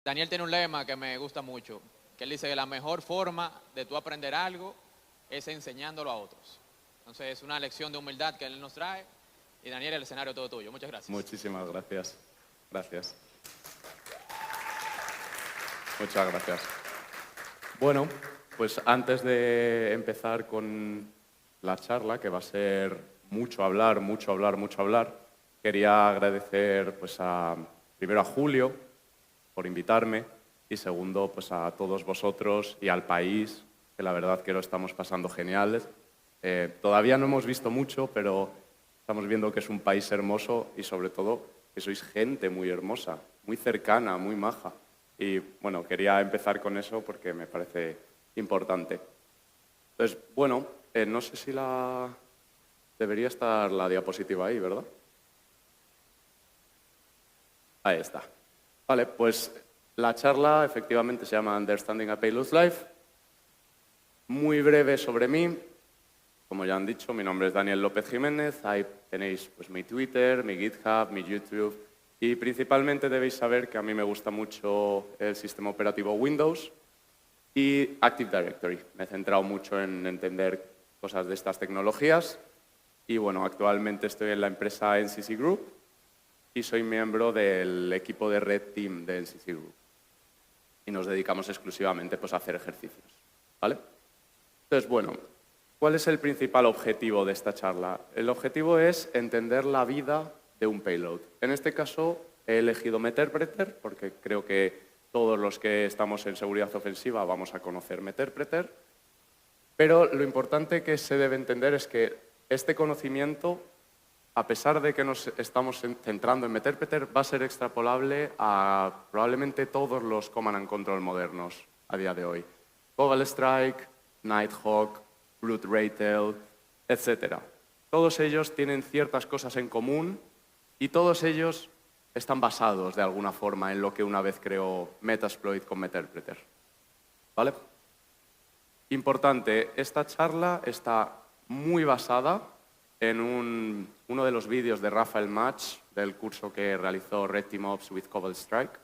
Daniel tiene un lema que me gusta mucho, que él dice que la mejor forma de tú aprender algo es enseñándolo a otros. Entonces es una lección de humildad que él nos trae. Y Daniel, el escenario todo tuyo. Muchas gracias. Muchísimas gracias. Gracias. Muchas gracias. Bueno, pues antes de empezar con la charla, que va a ser mucho hablar, mucho hablar, mucho hablar, quería agradecer primero a Julio por invitarme y segundo pues a todos vosotros y al país, que la verdad que lo estamos pasando genial. Todavía no hemos visto mucho, pero estamos viendo que es un país hermoso y sobre todo que sois gente muy hermosa, muy cercana, muy maja. Y bueno, quería empezar con eso porque me parece importante. Entonces, bueno, no sé si debería estar la diapositiva ahí, ¿verdad? Ahí está. Vale, pues la charla efectivamente se llama Understanding a Payload Life. Muy breve sobre mí. Como ya han dicho, mi nombre es Daniel López Jiménez. Ahí tenéis pues, mi Twitter, mi GitHub, mi YouTube. Y principalmente debéis saber que a mí me gusta mucho el sistema operativo Windows y Active Directory. Me he centrado mucho en entender cosas de estas tecnologías. Y bueno, actualmente estoy en la empresa NCC Group y soy miembro del equipo de Red Team de NCC Group. Y nos dedicamos exclusivamente pues, a hacer ejercicios. ¿Vale? Entonces, bueno, ¿cuál es el principal objetivo de esta charla? El objetivo es entender la vida de un payload. En este caso he elegido Meterpreter porque creo que todos los que estamos en seguridad ofensiva vamos a conocer Meterpreter. Pero lo importante que se debe entender es que este conocimiento, a pesar de que nos estamos centrando en Meterpreter, va a ser extrapolable a probablemente todos los Command and Control modernos a día de hoy. Cobalt Strike, Nighthawk, Brute Ratel, etc. Todos ellos tienen ciertas cosas en común y todos ellos están basados de alguna forma en lo que una vez creó Metasploit con Meterpreter. ¿Vale? Importante, esta charla está muy basada en uno de los vídeos de Rafael Match del curso que realizó Red Team Ops with Cobalt Strike.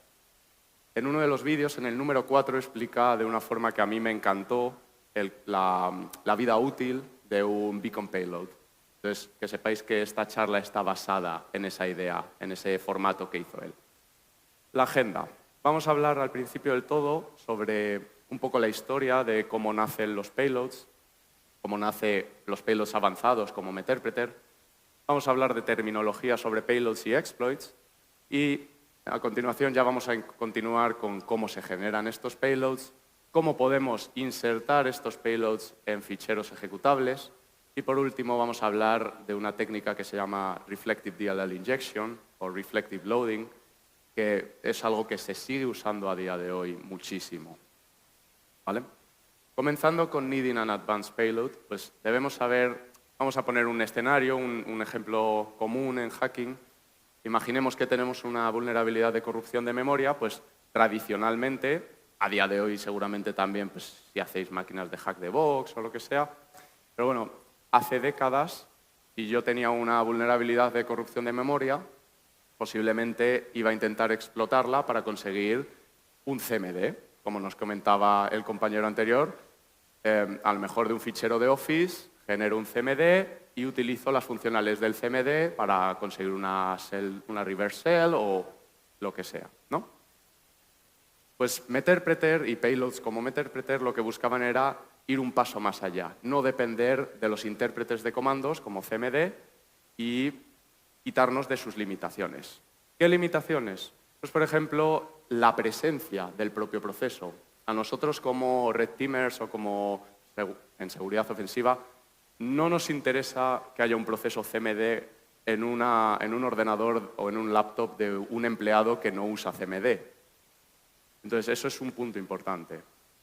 En uno de los vídeos, en el número 4, explica de una forma que a mí me encantó la vida útil de un beacon payload. Entonces, que sepáis que esta charla está basada en esa idea, en ese formato que hizo él. La agenda. Vamos a hablar al principio del todo sobre un poco la historia de cómo nacen los payloads, cómo nacen los payloads avanzados como Meterpreter. Vamos a hablar de terminología sobre payloads y exploits y a continuación ya vamos a continuar con cómo se generan estos payloads, cómo podemos insertar estos payloads en ficheros ejecutables y por último vamos a hablar de una técnica que se llama Reflective DLL Injection o Reflective Loading, que es algo que se sigue usando a día de hoy muchísimo. ¿Vale? Comenzando con Needing an Advanced Payload, pues debemos saber, vamos a poner un escenario, un ejemplo común en hacking. Imaginemos que tenemos una vulnerabilidad de corrupción de memoria, pues tradicionalmente, a día de hoy seguramente también pues, si hacéis máquinas de hack de box o lo que sea, pero bueno, hace décadas, si yo tenía una vulnerabilidad de corrupción de memoria, posiblemente iba a intentar explotarla para conseguir un CMD, como nos comentaba el compañero anterior, a lo mejor de un fichero de Office, genero un CMD y utilizo las funcionales del CMD para conseguir una reverse shell o lo que sea, ¿no? Pues Meterpreter y payloads como Meterpreter lo que buscaban era ir un paso más allá, no depender de los intérpretes de comandos como CMD y quitarnos de sus limitaciones. ¿Qué limitaciones? Pues, por ejemplo, la presencia del propio proceso. A nosotros como Red Teamers o como en seguridad ofensiva no nos interesa que haya un proceso CMD en un ordenador o en un laptop de un empleado que no usa CMD. Entonces, eso es un punto importante.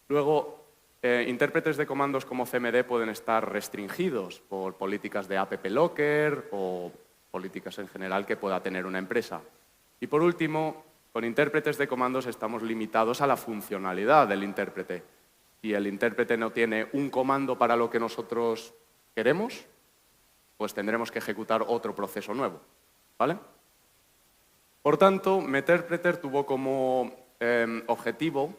Luego, intérpretes de comandos como CMD pueden estar restringidos por políticas de app locker o políticas en general que pueda tener una empresa. Y por último, con intérpretes de comandos estamos limitados a la funcionalidad del intérprete. Si el intérprete no tiene un comando para lo que nosotros queremos, pues tendremos que ejecutar otro proceso nuevo. ¿Vale? Por tanto, Meterpreter tuvo como objetivo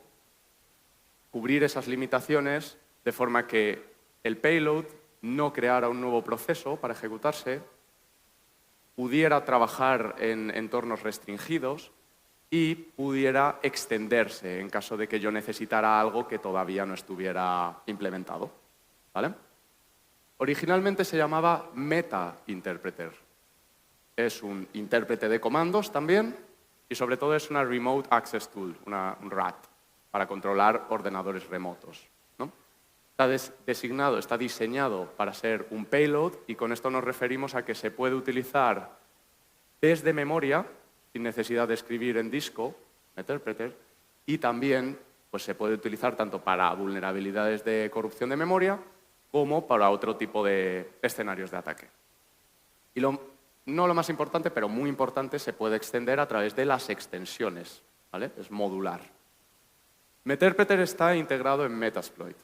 cubrir esas limitaciones de forma que el payload no creara un nuevo proceso para ejecutarse, pudiera trabajar en entornos restringidos y pudiera extenderse en caso de que yo necesitara algo que todavía no estuviera implementado, ¿vale? Originalmente se llamaba Meta Interpreter. Es un intérprete de comandos también y sobre todo es una Remote Access Tool, un RAT, para controlar ordenadores remotos, ¿no? Está diseñado para ser un payload y con esto nos referimos a que se puede utilizar desde memoria, sin necesidad de escribir en disco, Meterpreter, y también pues, se puede utilizar tanto para vulnerabilidades de corrupción de memoria como para otro tipo de escenarios de ataque. Y no lo más importante, pero muy importante, se puede extender a través de las extensiones, ¿vale? Es modular. Meterpreter está integrado en Metasploit.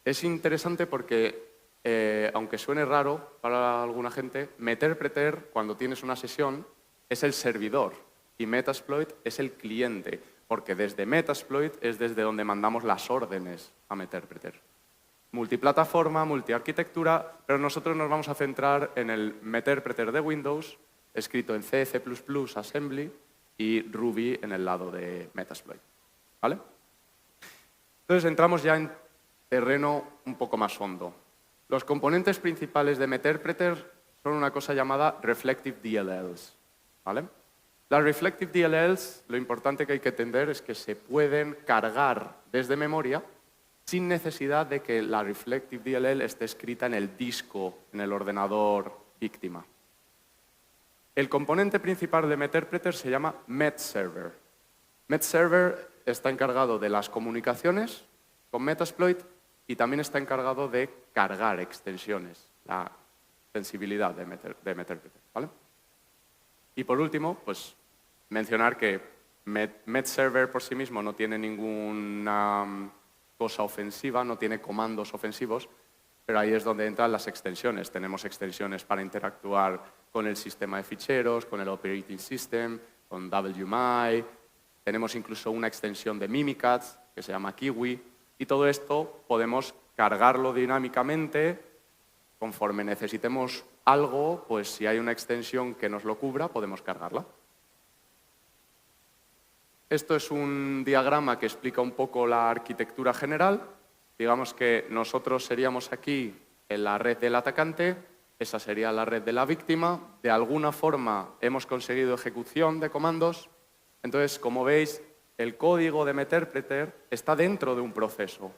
Es interesante porque, aunque suene raro para alguna gente, Meterpreter, cuando tienes una sesión, es el servidor y Metasploit es el cliente, porque desde Metasploit es desde donde mandamos las órdenes a Meterpreter. Multiplataforma, multiarquitectura, pero nosotros nos vamos a centrar en el Meterpreter de Windows, escrito en C, C++, Assembly y Ruby en el lado de Metasploit, ¿vale? Entonces entramos ya en terreno un poco más hondo. Los componentes principales de Meterpreter son una cosa llamada Reflective DLLs, ¿vale? Las Reflective DLLs, lo importante que hay que entender es que se pueden cargar desde memoria sin necesidad de que la Reflective DLL esté escrita en el disco, en el ordenador víctima. El componente principal de Meterpreter se llama MetServer. MetServer está encargado de las comunicaciones con Metasploit y también está encargado de cargar extensiones, la sensibilidad de Meterpreter, ¿vale? Y por último, pues mencionar que MetServer por sí mismo no tiene ninguna cosa ofensiva, no tiene comandos ofensivos, pero ahí es donde entran las extensiones. Tenemos extensiones para interactuar con el sistema de ficheros, con el operating system, con WMI, tenemos incluso una extensión de Mimikatz que se llama Kiwi, y todo esto podemos cargarlo dinámicamente conforme necesitemos algo, pues si hay una extensión que nos lo cubra, podemos cargarla. Esto es un diagrama que explica un poco la arquitectura general. Digamos que nosotros seríamos aquí en la red del atacante, esa sería la red de la víctima. De alguna forma hemos conseguido ejecución de comandos. Entonces, como veis, el código de Meterpreter está dentro de un proceso.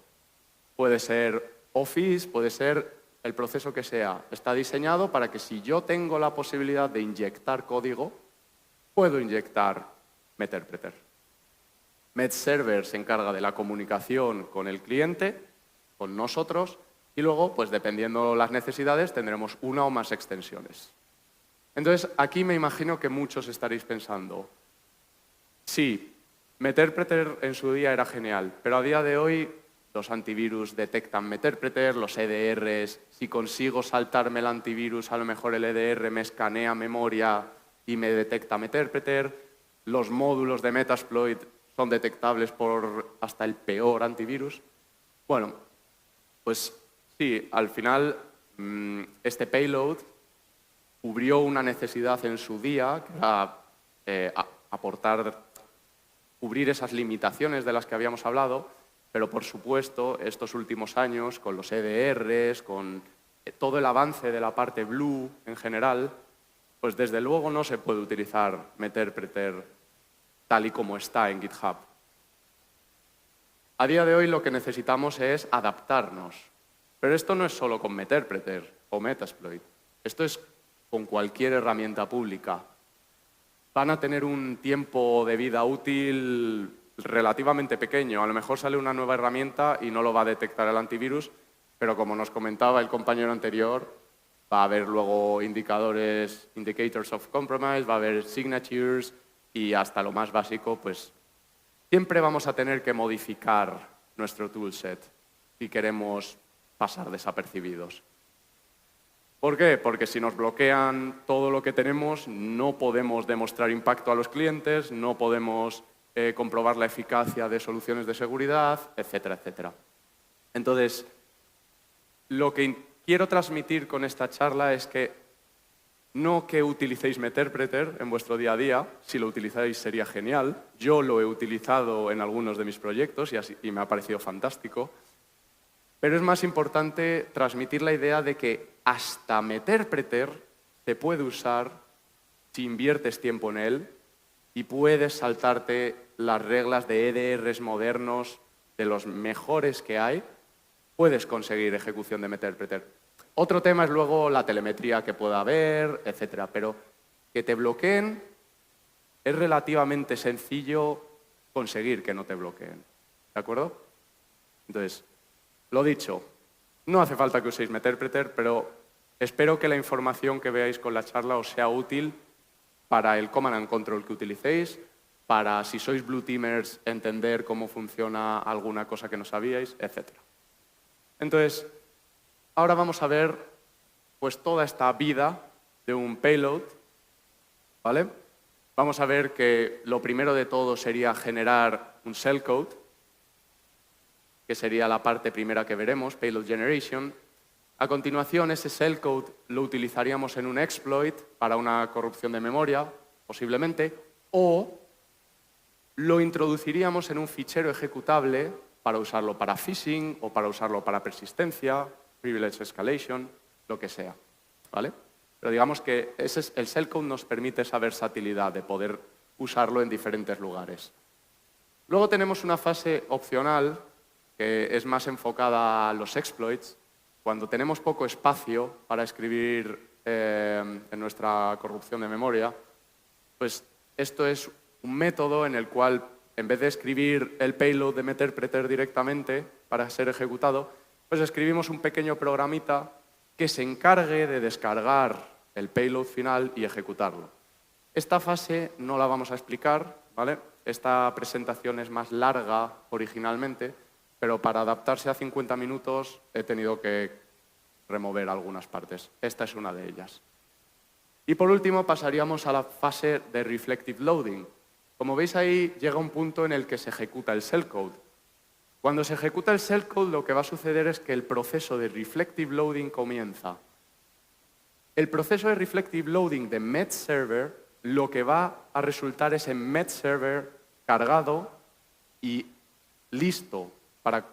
Puede ser Office, puede ser el proceso que sea. Está diseñado para que si yo tengo la posibilidad de inyectar código, puedo inyectar Meterpreter. MetServer se encarga de la comunicación con el cliente, con nosotros, y luego, pues dependiendo las necesidades, tendremos una o más extensiones. Entonces, aquí me imagino que muchos estaréis pensando, sí, Meterpreter en su día era genial, pero a día de hoy los antivirus detectan Meterpreter, los EDRs, si consigo saltarme el antivirus, a lo mejor el EDR me escanea memoria y me detecta Meterpreter, los módulos de Metasploit son detectables por hasta el peor antivirus. Bueno, pues sí, al final este payload cubrió una necesidad en su día, que era cubrir esas limitaciones de las que habíamos hablado, pero por supuesto estos últimos años, con los EDRs, con todo el avance de la parte Blue en general, pues desde luego no se puede utilizar Meterpreter tal y como está en GitHub. A día de hoy lo que necesitamos es adaptarnos. Pero esto no es solo con Meterpreter o Metasploit. Esto es con cualquier herramienta pública. Van a tener un tiempo de vida útil relativamente pequeño. A lo mejor sale una nueva herramienta y no lo va a detectar el antivirus, pero como nos comentaba el compañero anterior, va a haber luego indicators of compromise, va a haber signatures, y hasta lo más básico, pues siempre vamos a tener que modificar nuestro toolset si queremos pasar desapercibidos. ¿Por qué? Porque si nos bloquean todo lo que tenemos, no podemos demostrar impacto a los clientes, no podemos comprobar la eficacia de soluciones de seguridad, etcétera, etcétera. Entonces, lo que quiero transmitir con esta charla es que no que utilicéis Meterpreter en vuestro día a día, si lo utilizáis sería genial. Yo lo he utilizado en algunos de mis proyectos y me ha parecido fantástico. Pero es más importante transmitir la idea de que hasta Meterpreter se puede usar si inviertes tiempo en él y puedes saltarte las reglas de EDRs modernos, de los mejores que hay, puedes conseguir ejecución de Meterpreter. Otro tema es luego la telemetría que pueda haber, etcétera, pero que te bloqueen es relativamente sencillo conseguir que no te bloqueen. ¿De acuerdo? Entonces, lo dicho, no hace falta que uséis Meterpreter, pero espero que la información que veáis con la charla os sea útil para el Command and Control que utilicéis, para, si sois Blue Teamers, entender cómo funciona alguna cosa que no sabíais, etcétera. Entonces, ahora vamos a ver pues, toda esta vida de un payload, ¿vale? Vamos a ver que lo primero de todo sería generar un shellcode, que sería la parte primera que veremos, payload generation. A continuación, ese shellcode lo utilizaríamos en un exploit para una corrupción de memoria, posiblemente, o lo introduciríamos en un fichero ejecutable para usarlo para phishing o para usarlo para persistencia, privilege escalation, lo que sea, ¿vale? Pero digamos que el shellcode nos permite esa versatilidad de poder usarlo en diferentes lugares. Luego tenemos una fase opcional que es más enfocada a los exploits. Cuando tenemos poco espacio para escribir en nuestra corrupción de memoria, pues esto es un método en el cual, en vez de escribir el payload de Meterpreter directamente para ser ejecutado, pues escribimos un pequeño programita que se encargue de descargar el payload final y ejecutarlo. Esta fase no la vamos a explicar, ¿vale? Esta presentación es más larga originalmente, pero para adaptarse a 50 minutos he tenido que remover algunas partes. Esta es una de ellas. Y por último pasaríamos a la fase de reflective loading. Como veis ahí, llega un punto en el que se ejecuta el shellcode. Cuando se ejecuta el shellcode, lo que va a suceder es que el proceso de reflective loading comienza. El proceso de reflective loading de MedServer lo que va a resultar es en MedServer cargado y listo para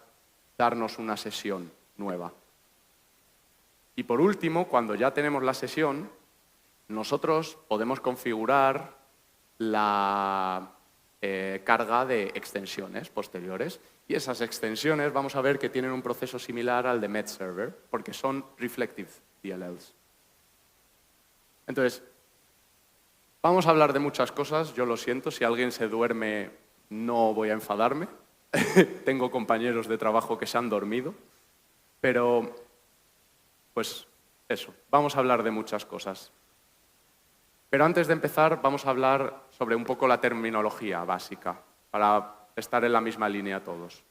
darnos una sesión nueva. Y por último, cuando ya tenemos la sesión, nosotros podemos configurar la carga de extensiones posteriores. Y esas extensiones vamos a ver que tienen un proceso similar al de MedServer, porque son reflective DLLs. Entonces, vamos a hablar de muchas cosas. Yo lo siento, si alguien se duerme no voy a enfadarme. Tengo compañeros de trabajo que se han dormido. Pero, pues eso, vamos a hablar de muchas cosas. Pero antes de empezar, vamos a hablar sobre un poco la terminología básica, para estar en la misma línea todos.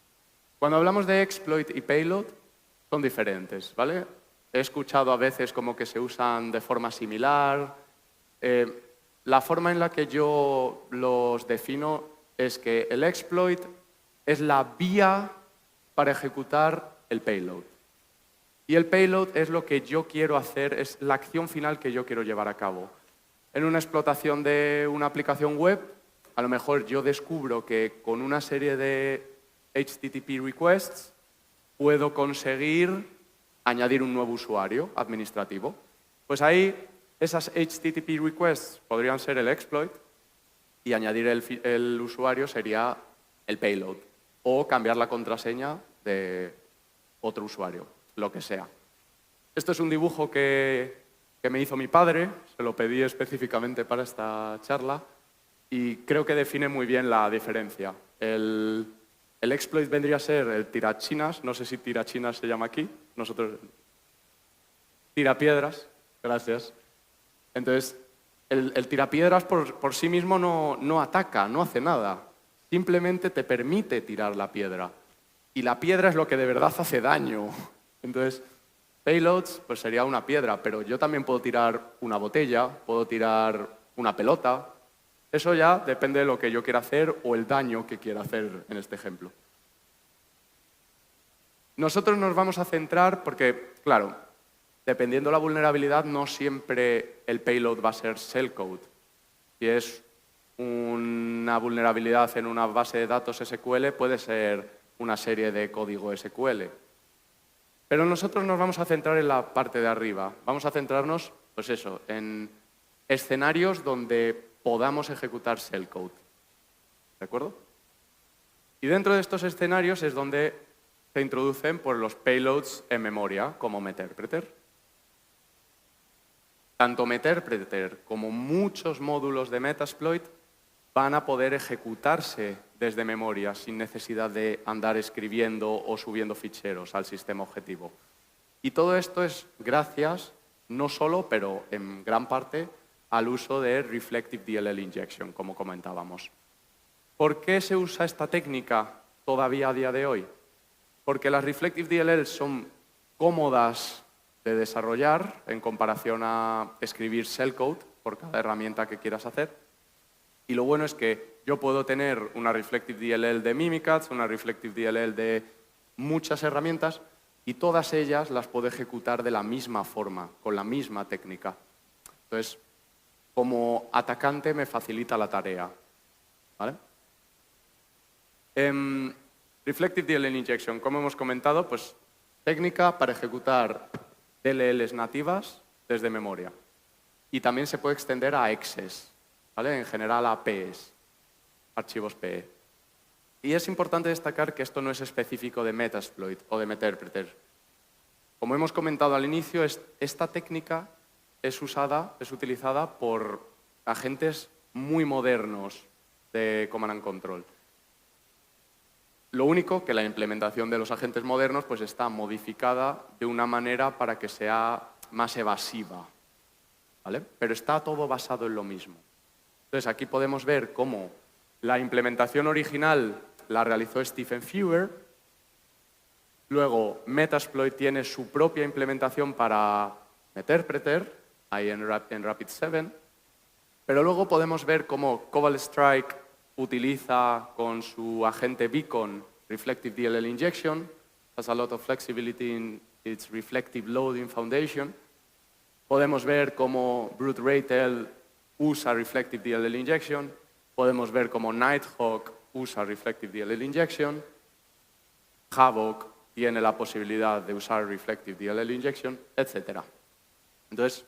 Cuando hablamos de exploit y payload, son diferentes, ¿vale? He escuchado a veces como que se usan de forma similar. La forma en la que yo los defino es que el exploit es la vía para ejecutar el payload. Y el payload es lo que yo quiero hacer, es la acción final que yo quiero llevar a cabo. En una explotación de una aplicación web, a lo mejor yo descubro que con una serie de HTTP requests puedo conseguir añadir un nuevo usuario administrativo. Pues ahí esas HTTP requests podrían ser el exploit y añadir el usuario sería el payload o cambiar la contraseña de otro usuario, lo que sea. Esto es un dibujo que me hizo mi padre, se lo pedí específicamente para esta charla y creo que define muy bien la diferencia. El exploit vendría a ser el tirachinas, no sé si tirachinas se llama aquí, nosotros tirapiedras, gracias. Entonces, el tirapiedras por sí mismo no ataca, no hace nada, simplemente te permite tirar la piedra y la piedra es lo que de verdad hace daño. Entonces, payloads pues sería una piedra, pero yo también puedo tirar una botella, puedo tirar una pelota, Eso ya depende de lo que yo quiera hacer o el daño que quiera hacer en este ejemplo. Nosotros nos vamos a centrar porque, claro, dependiendo de la vulnerabilidad, no siempre el payload va a ser shellcode. Si es una vulnerabilidad en una base de datos SQL, puede ser una serie de código SQL. Pero nosotros nos vamos a centrar en la parte de arriba. Vamos a centrarnos, pues eso, en escenarios donde podamos ejecutar shellcode. ¿De acuerdo? Y dentro de estos escenarios es donde se introducen pues, los payloads en memoria, como Meterpreter. Tanto Meterpreter como muchos módulos de Metasploit van a poder ejecutarse desde memoria sin necesidad de andar escribiendo o subiendo ficheros al sistema objetivo. Y todo esto es gracias, no solo, pero en gran parte, al uso de Reflective DLL Injection, como comentábamos. ¿Por qué se usa esta técnica todavía a día de hoy? Porque las Reflective DLL son cómodas de desarrollar en comparación a escribir shellcode por cada herramienta que quieras hacer. Y lo bueno es que yo puedo tener una Reflective DLL de Mimikatz, una Reflective DLL de muchas herramientas y todas ellas las puedo ejecutar de la misma forma, con la misma técnica. Entonces, como atacante me facilita la tarea. ¿Vale? Reflective DLL Injection, como hemos comentado, pues técnica para ejecutar DLLs nativas desde memoria. Y también se puede extender a exes, ¿vale? En general a PEs, archivos PE. Y es importante destacar que esto no es específico de Metasploit o de Meterpreter. Como hemos comentado al inicio, esta técnica es utilizada por agentes muy modernos de Command and Control. Lo único que la implementación de los agentes modernos pues, está modificada de una manera para que sea más evasiva, ¿vale? Pero está todo basado en lo mismo. Entonces, aquí podemos ver cómo la implementación original la realizó Stephen Fewer, luego Metasploit tiene su propia implementación para Meterpreter, ahí en Rapid7, pero luego podemos ver cómo Cobalt Strike utiliza con su agente Beacon Reflective DLL Injection, has a lot of flexibility in its reflective loading foundation. Podemos ver cómo Brute Ratel usa Reflective DLL Injection, podemos ver cómo Nighthawk usa Reflective DLL Injection, Havoc tiene la posibilidad de usar Reflective DLL Injection, etc. Entonces,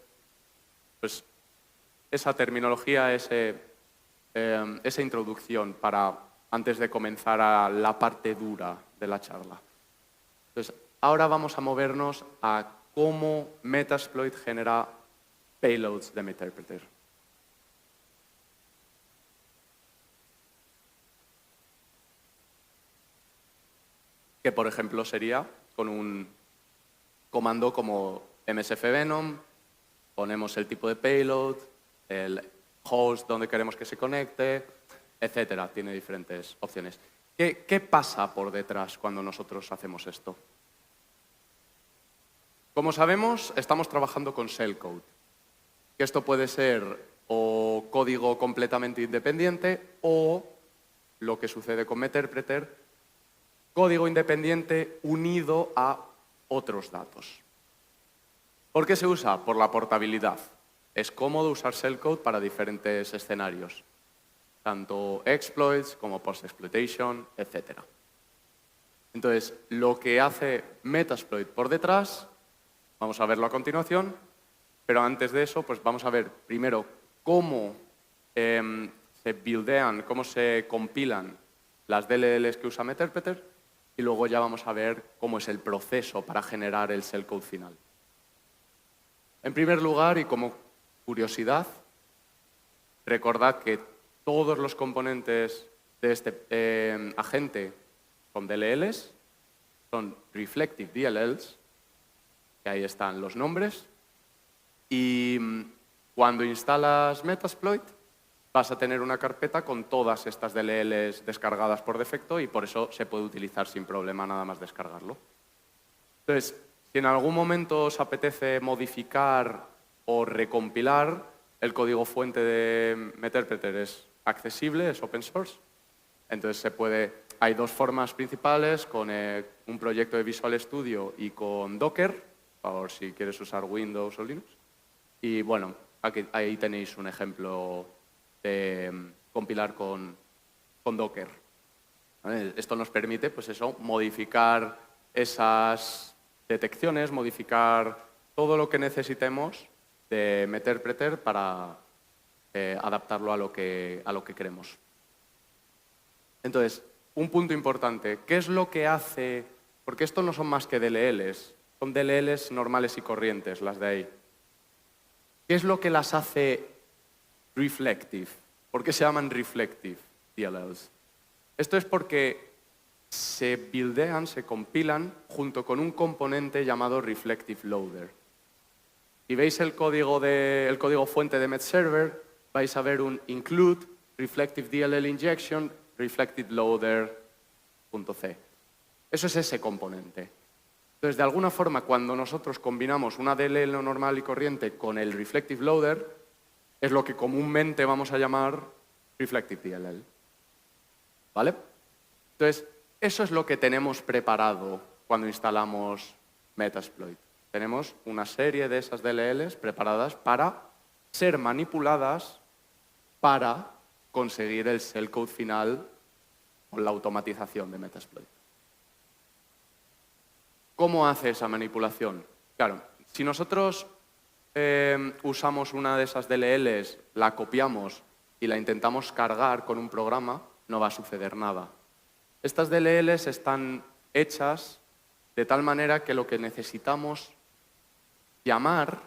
pues esa terminología, esa introducción para antes de comenzar a la parte dura de la charla. Entonces, ahora vamos a movernos a cómo Metasploit genera payloads de Meterpreter. Que, por ejemplo, sería con un comando como msfvenom, ponemos el tipo de payload, el host donde queremos que se conecte, etcétera. Tiene diferentes opciones. ¿Qué pasa por detrás cuando nosotros hacemos esto? Como sabemos, estamos trabajando con shellcode. Que esto puede ser o código completamente independiente o, lo que sucede con Meterpreter, código independiente unido a otros datos. ¿Por qué se usa? Por la portabilidad. Es cómodo usar shellcode para diferentes escenarios, tanto exploits como post-exploitation, etc. Entonces, lo que hace Metasploit por detrás, vamos a verlo a continuación, pero antes de eso, pues vamos a ver primero cómo se buildean, cómo se compilan las DLLs que usa Meterpreter, y luego ya vamos a ver cómo es el proceso para generar el shellcode final. En primer lugar, y como curiosidad, recordad que todos los componentes de este agente con DLLs son Reflective DLLs, que ahí están los nombres, y cuando instalas Metasploit vas a tener una carpeta con todas estas DLLs descargadas por defecto y por eso se puede utilizar sin problema nada más descargarlo. Entonces, si en algún momento os apetece modificar o recompilar, el código fuente de Meterpreter es accesible, es open source. Entonces hay dos formas principales, con un proyecto de Visual Studio y con Docker, por si quieres usar Windows o Linux. Y bueno, ahí tenéis un ejemplo de compilar con Docker. ¿Vale? Esto nos permite, pues eso, modificar esas detecciones, modificar todo lo que necesitemos de meter para adaptarlo a lo que queremos. Entonces, un punto importante, ¿qué es lo que hace? Porque esto no son más que DLLs, son DLLs normales y corrientes, las de ahí. ¿Qué es lo que las hace reflective? ¿Por qué se llaman reflective DLLs? Esto es porque se buildean, se compilan junto con un componente llamado reflective loader. Si veis el código fuente de MedServer, vais a ver un include reflective DLL injection reflective loader.c. Eso es ese componente. Entonces, de alguna forma, cuando nosotros combinamos una DLL normal y corriente con el reflective loader, es lo que comúnmente vamos a llamar reflective DLL. ¿Vale? Entonces, eso es lo que tenemos preparado cuando instalamos Metasploit. Tenemos una serie de esas DLLs preparadas para ser manipuladas para conseguir el shellcode final con la automatización de Metasploit. ¿Cómo hace esa manipulación? Claro, si nosotros usamos una de esas DLLs, la copiamos y la intentamos cargar con un programa, no va a suceder nada. Estas DLLs están hechas de tal manera que lo que necesitamos llamar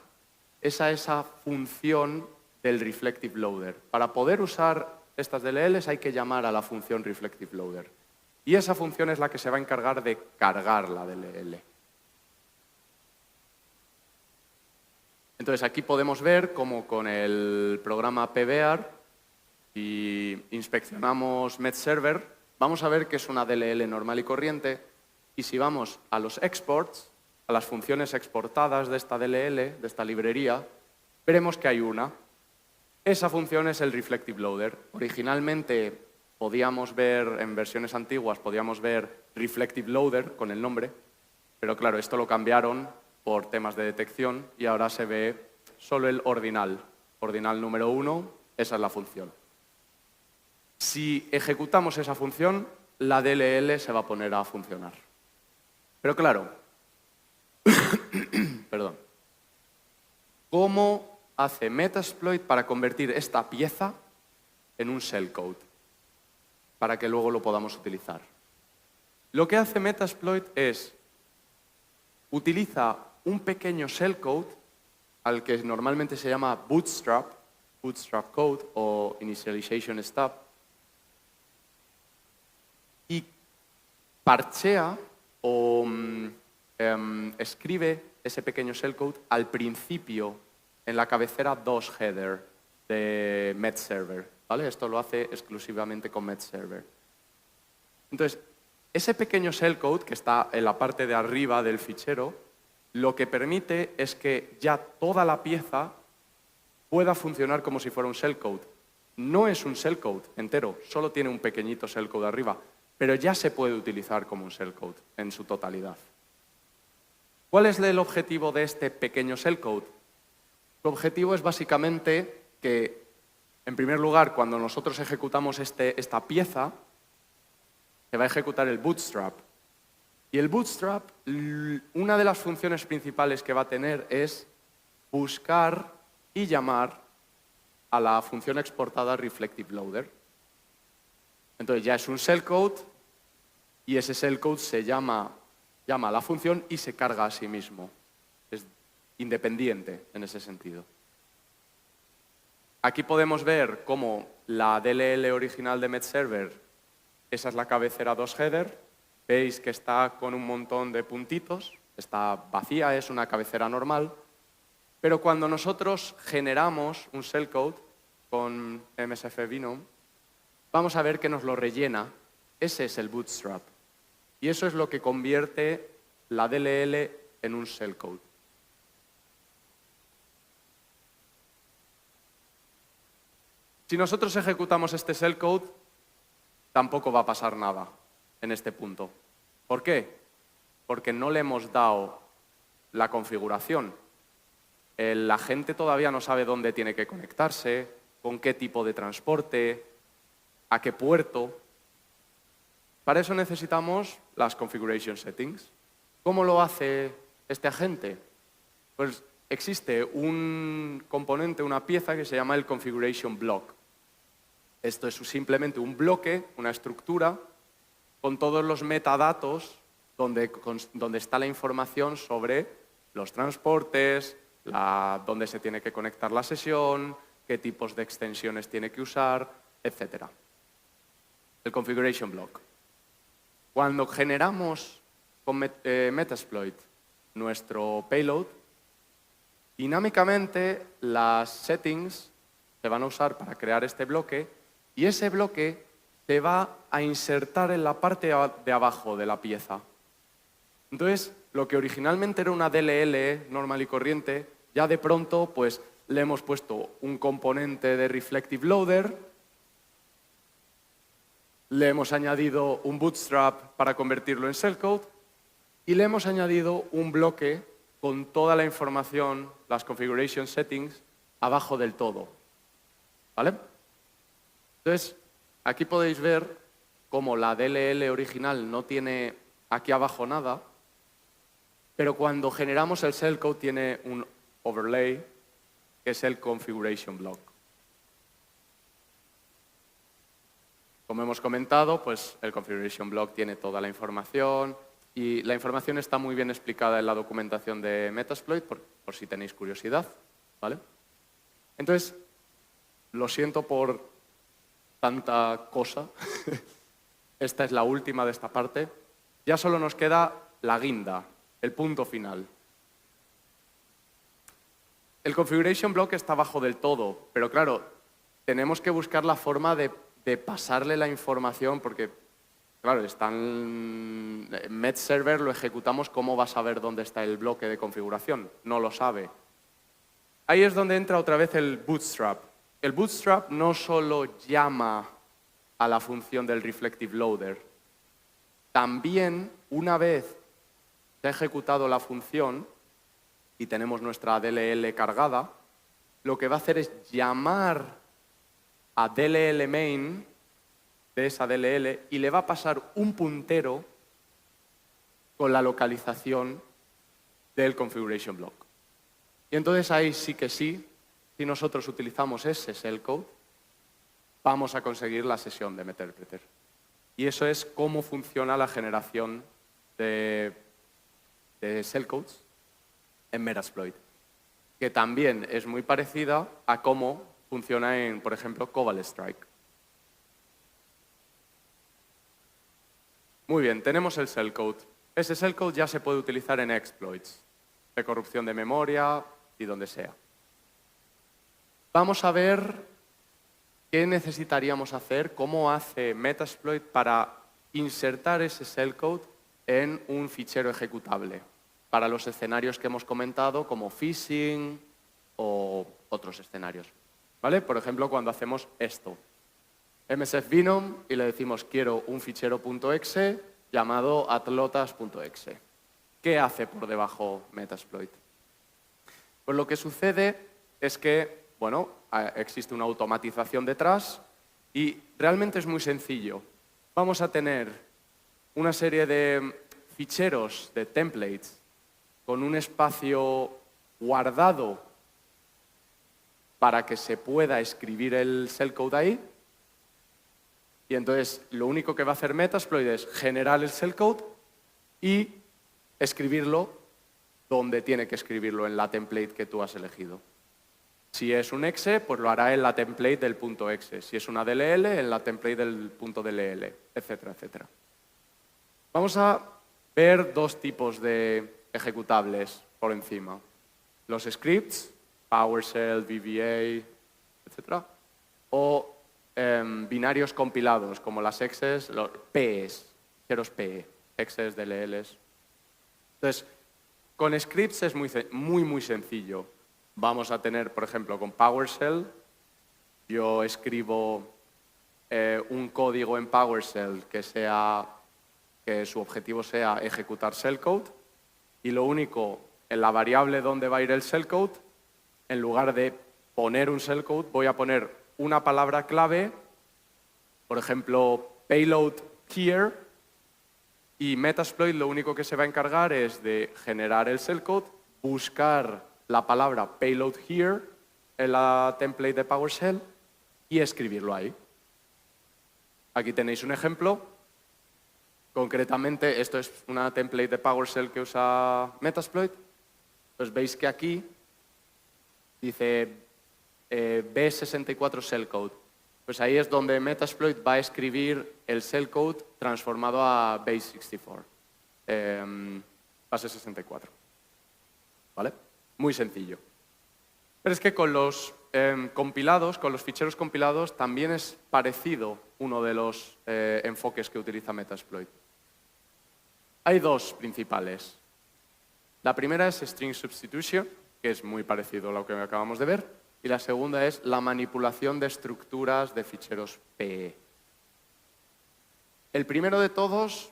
es a esa función del reflective loader. Para poder usar estas DLLs hay que llamar a la función reflective loader. Y esa función es la que se va a encargar de cargar la DLL. Entonces aquí podemos ver cómo con el programa pbear, si inspeccionamos MedServer, vamos a ver que es una DLL normal y corriente, y si vamos a los exports, a las funciones exportadas de esta DLL, de esta librería, veremos que hay una. Esa función es el reflective loader. Originalmente podíamos ver, en versiones antiguas, podíamos ver reflective loader con el nombre, pero claro, esto lo cambiaron por temas de detección y ahora se ve solo el ordinal. Ordinal número 1, esa es la función. Si ejecutamos esa función, la DLL se va a poner a funcionar. Pero claro, perdón, ¿cómo hace Metasploit para convertir esta pieza en un shellcode? Para que luego lo podamos utilizar. Lo que hace Metasploit es utiliza un pequeño shellcode al que normalmente se llama Bootstrap Code o Initialization Stub, y parchea o escribe ese pequeño shellcode al principio en la cabecera 2 header de MedServer. ¿Vale? Esto lo hace exclusivamente con MedServer. Entonces, ese pequeño shellcode que está en la parte de arriba del fichero, lo que permite es que ya toda la pieza pueda funcionar como si fuera un shellcode. No es un shellcode entero, solo tiene un pequeñito shellcode arriba, pero ya se puede utilizar como un shellcode en su totalidad. ¿Cuál es el objetivo de este pequeño shellcode? Su objetivo es básicamente que, en primer lugar, cuando nosotros ejecutamos esta pieza, se va a ejecutar el bootstrap. Y el bootstrap, una de las funciones principales que va a tener es buscar y llamar a la función exportada reflective loader. Entonces ya es un shellcode y ese shellcode se llama a la función y se carga a sí mismo. Es independiente en ese sentido. Aquí podemos ver cómo la DLL original de MedServer, esa es la cabecera 2 header, veis que está con un montón de puntitos, está vacía, es una cabecera normal, pero cuando nosotros generamos un shellcode con MSF Binom, vamos a ver que nos lo rellena. Ese es el bootstrap. Y eso es lo que convierte la DLL en un shellcode. Si nosotros ejecutamos este shellcode, tampoco va a pasar nada en este punto. ¿Por qué? Porque no le hemos dado la configuración. El agente todavía no sabe dónde tiene que conectarse, con qué tipo de transporte, a qué puerto. Para eso necesitamos las configuration settings. ¿Cómo lo hace este agente? Pues existe un componente, una pieza que se llama el configuration block. Esto es simplemente un bloque, una estructura, con todos los metadatos donde está la información sobre los transportes, dónde se tiene que conectar la sesión, qué tipos de extensiones tiene que usar, etc. El configuration block. Cuando generamos con Metasploit nuestro payload, dinámicamente las settings se van a usar para crear este bloque y ese bloque se va a insertar en la parte de abajo de la pieza. Entonces, lo que originalmente era una DLL normal y corriente, ya de pronto pues, le hemos puesto un componente de Reflective Loader, le hemos añadido un bootstrap para convertirlo en shellcode y le hemos añadido un bloque con toda la información, las configuration settings, abajo del todo. ¿Vale? Entonces, aquí podéis ver cómo la DLL original no tiene aquí abajo nada, pero cuando generamos el shellcode tiene un overlay, que es el configuration block. Como hemos comentado, pues el configuration block tiene toda la información y la información está muy bien explicada en la documentación de Metasploit, por si tenéis curiosidad, ¿vale? Entonces, lo siento por tanta cosa. Esta es la última de esta parte. Ya solo nos queda la guinda, el punto final. El configuration block está abajo del todo, pero claro, tenemos que buscar la forma de pasarle la información porque, claro, en MetServer lo ejecutamos, ¿cómo va a saber dónde está el bloque de configuración? No lo sabe. Ahí es donde entra otra vez el bootstrap. El bootstrap no solo llama a la función del reflective loader, también una vez se ha ejecutado la función y tenemos nuestra DLL cargada, lo que va a hacer es llamar a DLL main de esa DLL y le va a pasar un puntero con la localización del configuration block. Y entonces ahí sí que sí, si nosotros utilizamos ese shellcode, vamos a conseguir la sesión de Meterpreter. Y eso es cómo funciona la generación de shellcodes en Metasploit, que también es muy parecida a cómo funciona en, por ejemplo, Cobalt Strike. Muy bien, tenemos el shellcode. Ese shellcode ya se puede utilizar en exploits, de corrupción de memoria y donde sea. Vamos a ver qué necesitaríamos hacer, cómo hace Metasploit para insertar ese shellcode en un fichero ejecutable para los escenarios que hemos comentado, como phishing o otros escenarios. ¿Vale? Por ejemplo, cuando hacemos esto. MSF Venom y le decimos quiero un fichero .exe llamado atlotas.exe. ¿Qué hace por debajo Metasploit? Pues lo que sucede es que, bueno, existe una automatización detrás y realmente es muy sencillo. Vamos a tener una serie de ficheros, de templates, con un espacio guardado para que se pueda escribir el shellcode ahí. Y entonces lo único que va a hacer Metasploit es generar el shellcode y escribirlo donde tiene que escribirlo, en la template que tú has elegido. Si es un exe, pues lo hará en la template del .exe. Si es una DLL, en la template del .dll, etcétera, etcétera. Vamos a ver dos tipos de ejecutables por encima. Los scripts, PowerShell, VBA, etcétera, o binarios compilados, como las exes, los PEs, ficheros PE, exes, DLLs. Entonces, con scripts es muy sencillo. Vamos a tener, por ejemplo, con PowerShell, yo escribo un código en PowerShell que su objetivo sea ejecutar shellcode, y lo único, en la variable donde va a ir el shellcode, en lugar de poner un shellcode, voy a poner una palabra clave, por ejemplo, payload here, y Metasploit lo único que se va a encargar es de generar el shellcode, buscar la palabra payload here en la template de PowerShell y escribirlo ahí. Aquí tenéis un ejemplo. Concretamente, esto es una template de PowerShell que usa Metasploit. Pues veis que aquí dice B64 shellcode. Pues ahí es donde Metasploit va a escribir el shellcode transformado a base64, base 64. ¿Vale? Muy sencillo. Pero es que con los compilados, con los ficheros compilados, también es parecido uno de los enfoques que utiliza Metasploit. Hay dos principales. La primera es string substitution, que es muy parecido a lo que acabamos de ver, y la segunda es la manipulación de estructuras de ficheros PE. El primero de todos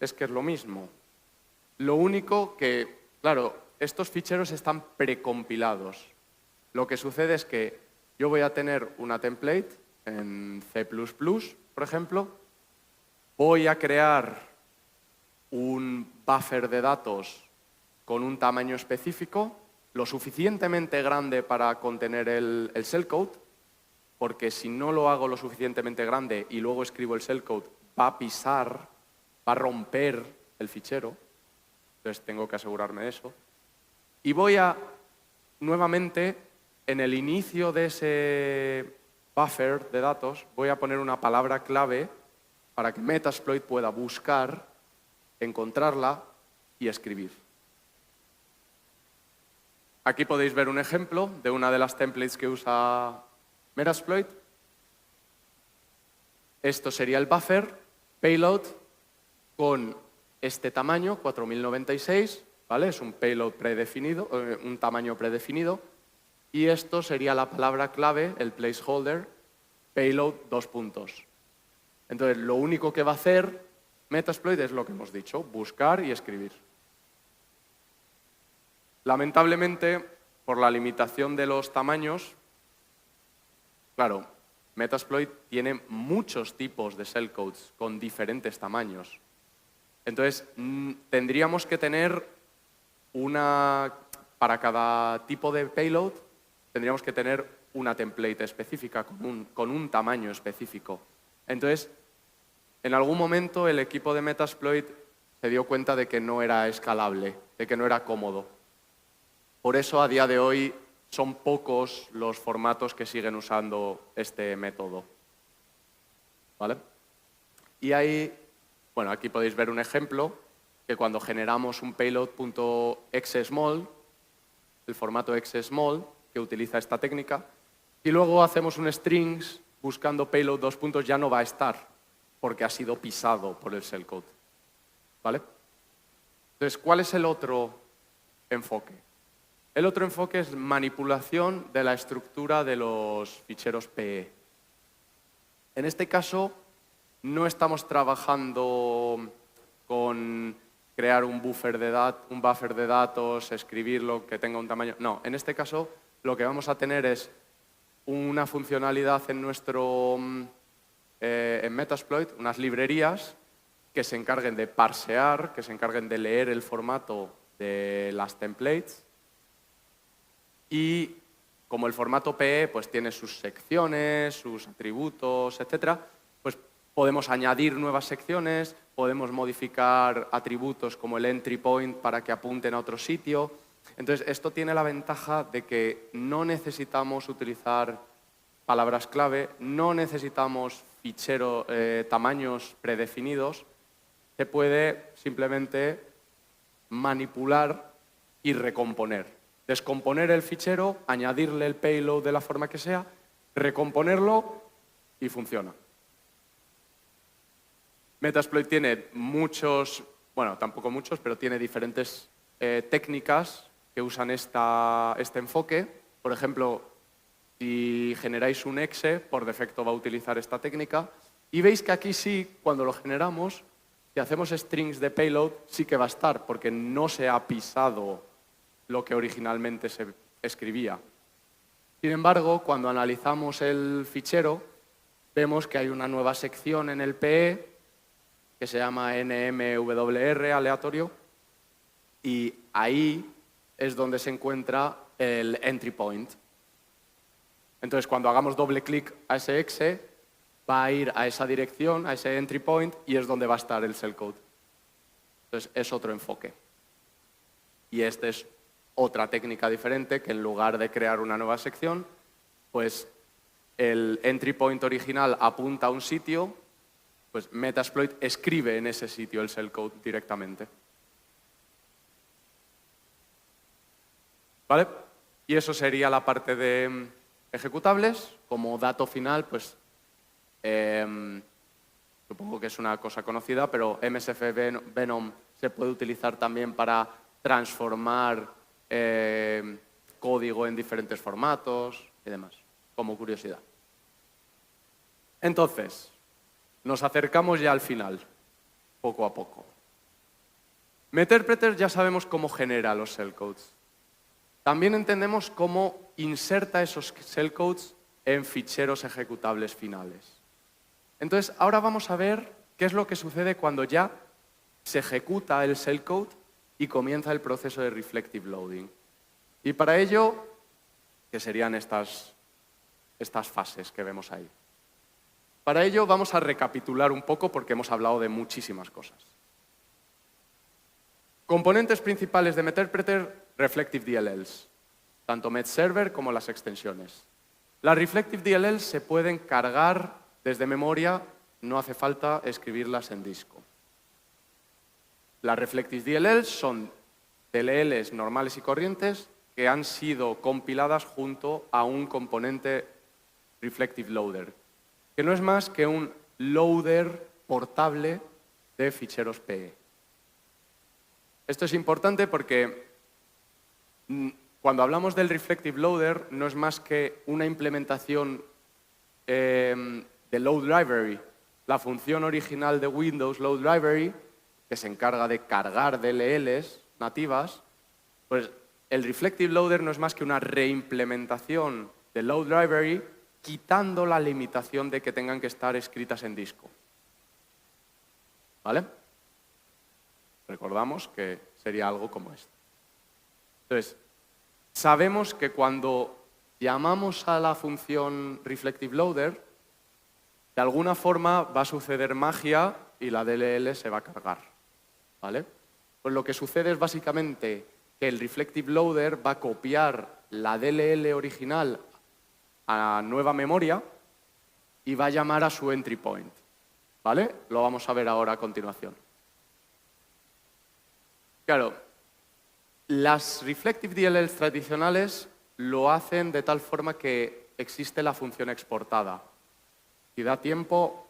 es que es lo mismo. Lo único que, claro, estos ficheros están precompilados. Lo que sucede es que yo voy a tener una template en C++, por ejemplo, voy a crear un buffer de datos con un tamaño específico, lo suficientemente grande para contener el shellcode, porque si no lo hago lo suficientemente grande y luego escribo el shellcode, va a pisar, va a romper el fichero, entonces tengo que asegurarme de eso. Y voy a, nuevamente, en el inicio de ese buffer de datos, voy a poner una palabra clave para que Metasploit pueda buscar, encontrarla y escribir. Aquí podéis ver un ejemplo de una de las templates que usa Metasploit. Esto sería el buffer, payload, con este tamaño, 4096, ¿vale? Es un payload predefinido, un tamaño predefinido. Y esto sería la palabra clave, el placeholder, payload 2 puntos. Entonces, lo único que va a hacer Metasploit es lo que hemos dicho, buscar y escribir. Lamentablemente, por la limitación de los tamaños, claro, Metasploit tiene muchos tipos de shellcodes con diferentes tamaños. Entonces, tendríamos que tener para cada tipo de payload, tendríamos que tener una template específica con un tamaño específico. Entonces, en algún momento el equipo de Metasploit se dio cuenta de que no era escalable, de que no era cómodo. Por eso, a día de hoy, son pocos los formatos que siguen usando este método. ¿Vale? Y ahí, bueno, aquí podéis ver un ejemplo, que cuando generamos un payload.xsmall, el formato xsmall, que utiliza esta técnica, y luego hacemos un strings buscando payload 2 puntos, ya no va a estar, porque ha sido pisado por el shellcode. ¿Vale? Entonces, ¿cuál es el otro enfoque? El otro enfoque es manipulación de la estructura de los ficheros PE. En este caso, no estamos trabajando con crear un buffer de datos, escribirlo, que tenga un tamaño. No, en este caso, lo que vamos a tener es una funcionalidad en en Metasploit, unas librerías que se encarguen de parsear, que se encarguen de leer el formato de las templates. Y como el formato PE pues, tiene sus secciones, sus atributos, etc., pues podemos añadir nuevas secciones, podemos modificar atributos como el entry point para que apunten a otro sitio. Entonces, esto tiene la ventaja de que no necesitamos utilizar palabras clave, no necesitamos tamaños predefinidos, se puede simplemente manipular y recomponer. Descomponer el fichero, añadirle el payload de la forma que sea, recomponerlo y funciona. Metasploit tiene muchos, bueno, tampoco muchos, pero tiene diferentes técnicas que usan este enfoque. Por ejemplo, Si generáis un exe, por defecto va a utilizar esta técnica. Y veis que aquí sí, cuando lo generamos, si hacemos strings de payload, sí que va a estar, porque no se ha pisado lo que originalmente se escribía. Sin embargo, cuando analizamos el fichero, vemos que hay una nueva sección en el PE que se llama NMWR aleatorio, y ahí es donde se encuentra el entry point. Entonces, cuando hagamos doble clic a ese exe, va a ir a esa dirección, a ese entry point, y es donde va a estar el shellcode. Entonces, es otro enfoque. Y esta es otra técnica diferente, que en lugar de crear una nueva sección, pues el entry point original apunta a un sitio, pues Metasploit escribe en ese sitio el shellcode directamente. ¿Vale? Y eso sería la parte de ejecutables. Como dato final, pues supongo que es una cosa conocida, pero MSF Venom se puede utilizar también para transformar código en diferentes formatos y demás, como curiosidad. Entonces, nos acercamos ya al final, poco a poco. Meterpreter ya sabemos cómo genera los shellcodes. También entendemos cómo inserta esos shellcodes en ficheros ejecutables finales. Entonces, ahora vamos a ver qué es lo que sucede cuando ya se ejecuta el shellcode y comienza el proceso de reflective loading. Y para ello, ¿qué serían estas fases que vemos ahí? Para ello vamos a recapitular un poco porque hemos hablado de muchísimas cosas. Componentes principales de Meterpreter, Reflective DLLs, tanto MetServer como las extensiones. Las Reflective DLLs se pueden cargar desde memoria, no hace falta escribirlas en disco. Las Reflective DLLs son DLLs normales y corrientes que han sido compiladas junto a un componente Reflective Loader, que no es más que un loader portable de ficheros PE. Esto es importante porque cuando hablamos del Reflective Loader no es más que una implementación de Load Library, la función original de Windows Load Library, que se encarga de cargar DLLs nativas, pues el Reflective Loader no es más que una reimplementación de Load Library quitando la limitación de que tengan que estar escritas en disco. ¿Vale? Recordamos que sería algo como esto. Entonces, sabemos que cuando llamamos a la función Reflective Loader, de alguna forma va a suceder magia y la DLL se va a cargar. ¿Vale? Pues lo que sucede es básicamente que el Reflective Loader va a copiar la DLL original a nueva memoria y va a llamar a su entry point. ¿Vale? Lo vamos a ver ahora a continuación. Claro, las Reflective DLLs tradicionales lo hacen de tal forma que existe la función exportada. Si da tiempo,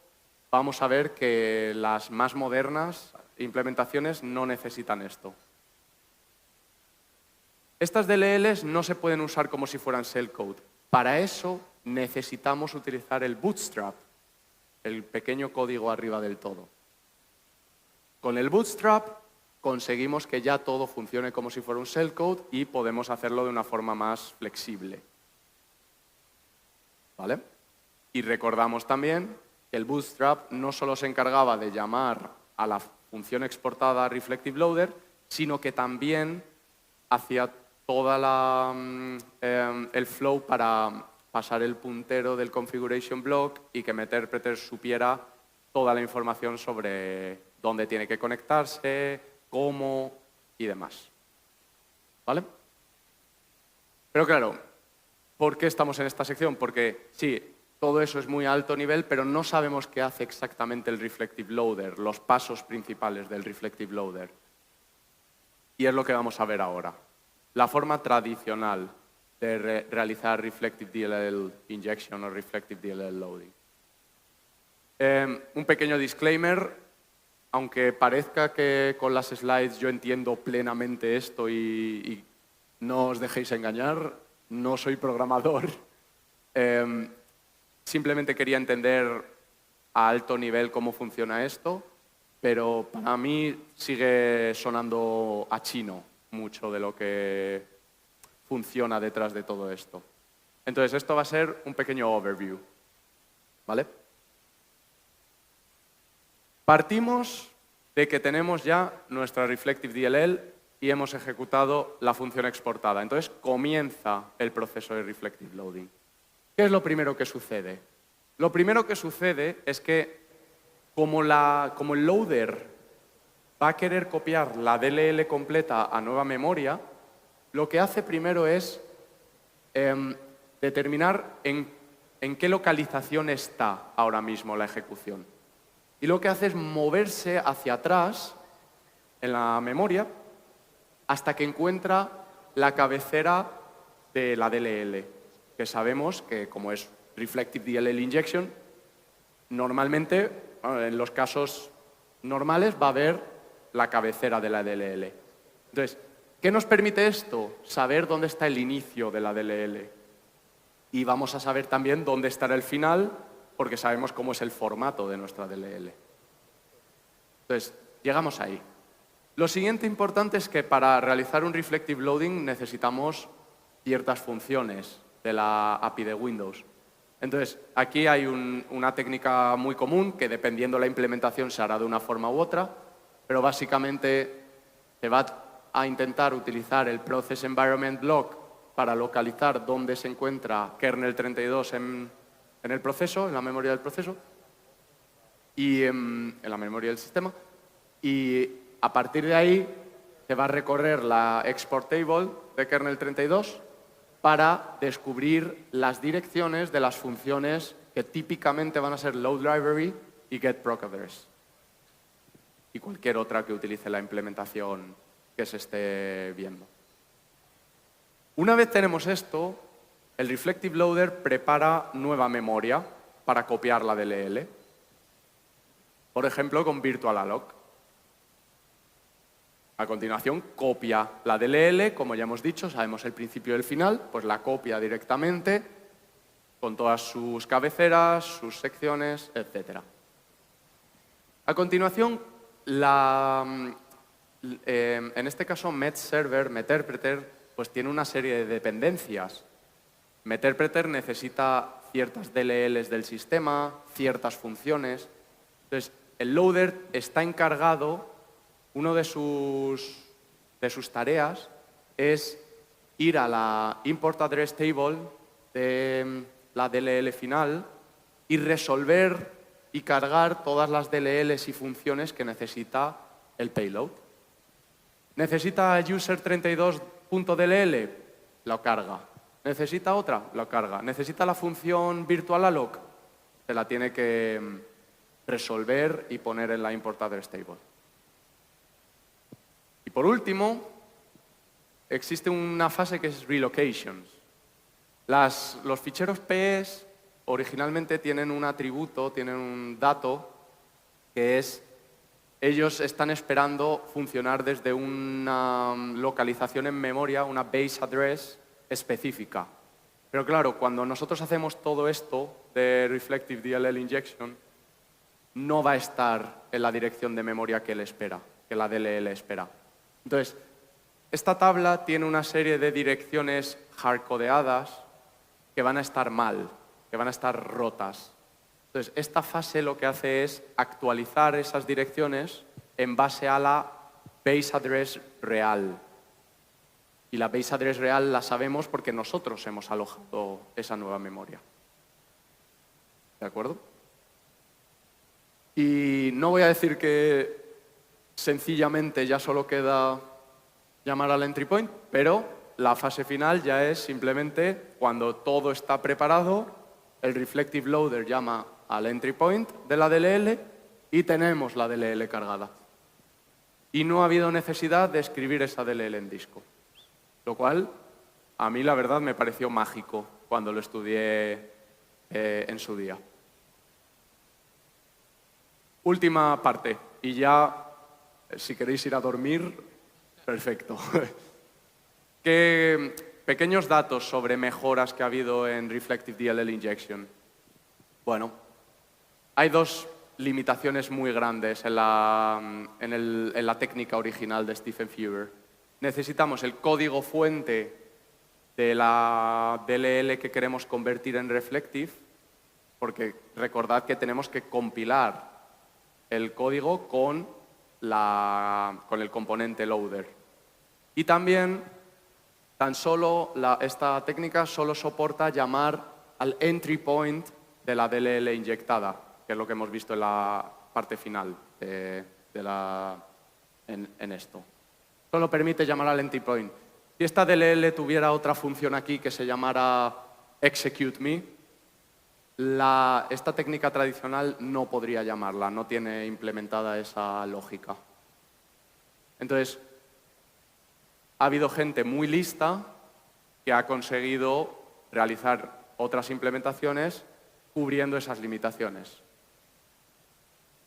vamos a ver que las más modernas implementaciones no necesitan esto. Estas DLLs no se pueden usar como si fueran shellcode. Para eso necesitamos utilizar el Bootstrap, el pequeño código arriba del todo. Con el Bootstrap conseguimos que ya todo funcione como si fuera un shellcode y podemos hacerlo de una forma más flexible. ¿Vale? Y recordamos también que el Bootstrap no solo se encargaba de llamar a la función exportada Reflective Loader, sino que también hacía toda el flow para pasar el puntero del configuration block y que Meterpreter supiera toda la información sobre dónde tiene que conectarse, cómo y demás. ¿Vale? Pero claro, ¿por qué estamos en esta sección? Porque sí, todo eso es muy alto nivel, pero no sabemos qué hace exactamente el Reflective Loader, los pasos principales del Reflective Loader. Y es lo que vamos a ver ahora. La forma tradicional de realizar Reflective DLL Injection o Reflective DLL Loading. Un pequeño disclaimer, aunque parezca que con las slides yo entiendo plenamente esto y no os dejéis engañar, no soy programador Simplemente quería entender a alto nivel cómo funciona esto, pero para mí sigue sonando a chino mucho de lo que funciona detrás de todo esto. Entonces, esto va a ser un pequeño overview, ¿vale? Partimos de que tenemos ya nuestra Reflective DLL y hemos ejecutado la función exportada. Entonces, comienza el proceso de Reflective Loading. ¿Qué es lo primero que sucede? Lo primero que sucede es que, como el loader va a querer copiar la DLL completa a nueva memoria, lo que hace primero es determinar en qué localización está ahora mismo la ejecución. Y lo que hace es moverse hacia atrás en la memoria hasta que encuentra la cabecera de la DLL, que sabemos que, como es Reflective DLL Injection, normalmente, en los casos normales, va a haber la cabecera de la DLL. Entonces, ¿qué nos permite esto? Saber dónde está el inicio de la DLL. Y vamos a saber también dónde estará el final, porque sabemos cómo es el formato de nuestra DLL. Entonces, llegamos ahí. Lo siguiente importante es que para realizar un Reflective Loading necesitamos ciertas funciones de la API de Windows. Entonces, aquí hay una técnica muy común que, dependiendo de la implementación, se hará de una forma u otra, pero básicamente se va a intentar utilizar el Process Environment Block para localizar dónde se encuentra kernel 32 en el proceso, en la memoria del proceso, y en la memoria del sistema. Y a partir de ahí se va a recorrer la export table de kernel 32 para descubrir las direcciones de las funciones que típicamente van a ser load library y get proc address. Y cualquier otra que utilice la implementación que se esté viendo. Una vez tenemos esto, el Reflective Loader prepara nueva memoria para copiar la DLL. Por ejemplo, con Virtual Alloc. A continuación, copia la DLL, como ya hemos dicho, sabemos el principio y el final, pues la copia directamente con todas sus cabeceras, sus secciones, etc. A continuación, en este caso, Metserver, Meterpreter, pues tiene una serie de dependencias. Meterpreter necesita ciertas DLLs del sistema, ciertas funciones. Entonces, el loader está encargado, una de sus tareas es ir a la import address table de la DLL final y resolver y cargar todas las DLLs y funciones que necesita el payload. ¿Necesita user32.dll? Lo carga. ¿Necesita otra? Lo carga. ¿Necesita la función virtual alloc? Se la tiene que resolver y poner en la import address table. Y por último, existe una fase que es relocations. Los ficheros PS originalmente tienen un atributo, tienen un dato, que es, ellos están esperando funcionar desde una localización en memoria, una base address específica. Pero claro, cuando nosotros hacemos todo esto de Reflective DLL Injection, no va a estar en la dirección de memoria que él espera, que la DLL espera. Entonces, esta tabla tiene una serie de direcciones hardcodeadas que van a estar mal, que van a estar rotas. Entonces, esta fase lo que hace es actualizar esas direcciones en base a la base address real. Y la base address real la sabemos porque nosotros hemos alojado esa nueva memoria. ¿De acuerdo? Y no voy a decir que sencillamente ya solo queda llamar al entry point, pero la fase final ya es simplemente cuando todo está preparado, el Reflective Loader llama al entry point de la DLL y tenemos la DLL cargada. Y no ha habido necesidad de escribir esa DLL en disco, lo cual a mí la verdad me pareció mágico cuando lo estudié en su día. Última parte, y ya, si queréis ir a dormir, perfecto. pequeños datos sobre mejoras que ha habido en Reflective DLL Injection. Bueno, hay dos limitaciones muy grandes en la técnica original de Stephen Feuer. Necesitamos el código fuente de la DLL que queremos convertir en Reflective, porque recordad que tenemos que compilar el código con el componente loader. Y también, esta técnica solo soporta llamar al entry point de la DLL inyectada, que es lo que hemos visto en la parte final en esto. Solo permite llamar al entry point. Si esta DLL tuviera otra función aquí que se llamara execute me, esta técnica tradicional no podría llamarla, no tiene implementada esa lógica. Entonces, ha habido gente muy lista que ha conseguido realizar otras implementaciones cubriendo esas limitaciones.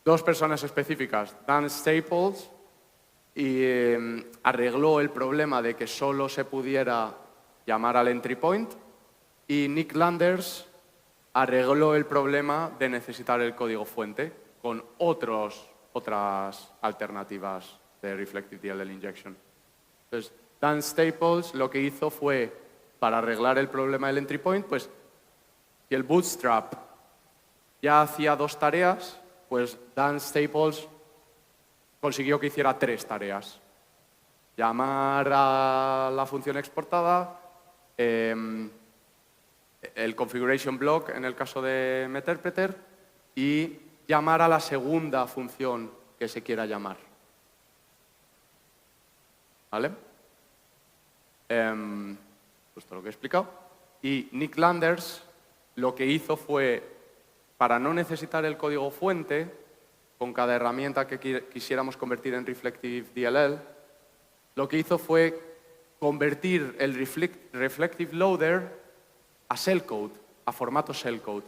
Dos personas específicas, Dan Staples, arregló el problema de que solo se pudiera llamar al entry point, y Nick Landers arregló el problema de necesitar el código fuente con otras alternativas de Reflective DLL Injection. Entonces, Dan Staples lo que hizo fue, para arreglar el problema del entry point, pues si el Bootstrap ya hacía 2 tareas, pues Dan Staples consiguió que hiciera 3 tareas. Llamar a la función exportada, el configuration block en el caso de Meterpreter, y llamar a la segunda función que se quiera llamar. ¿Vale? Justo lo que he explicado. Y Nick Landers lo que hizo fue, para no necesitar el código fuente, con cada herramienta que quisiéramos convertir en Reflective DLL, lo que hizo fue convertir el Reflective Loader a shellcode, a formato shellcode.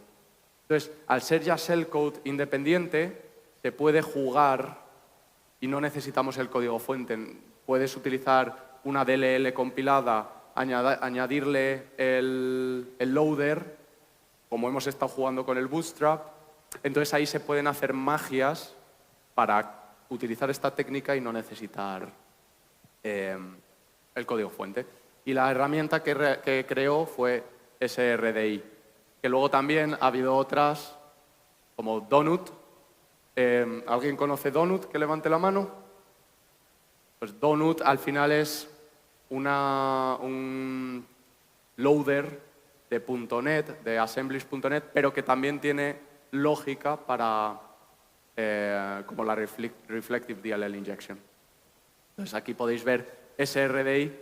Entonces, al ser ya shellcode independiente, se puede jugar y no necesitamos el código fuente. Puedes utilizar una DLL compilada, añadirle el loader, como hemos estado jugando con el Bootstrap. Entonces ahí se pueden hacer magias para utilizar esta técnica y no necesitar el código fuente. Y la herramienta que creó fue SRDI, que luego también ha habido otras como Donut. ¿Alguien conoce Donut? Que levante la mano. Pues Donut al final es un loader de .NET, de assemblies.net, pero que también tiene lógica para como la Reflective DLL Injection. Entonces aquí podéis ver SRDI,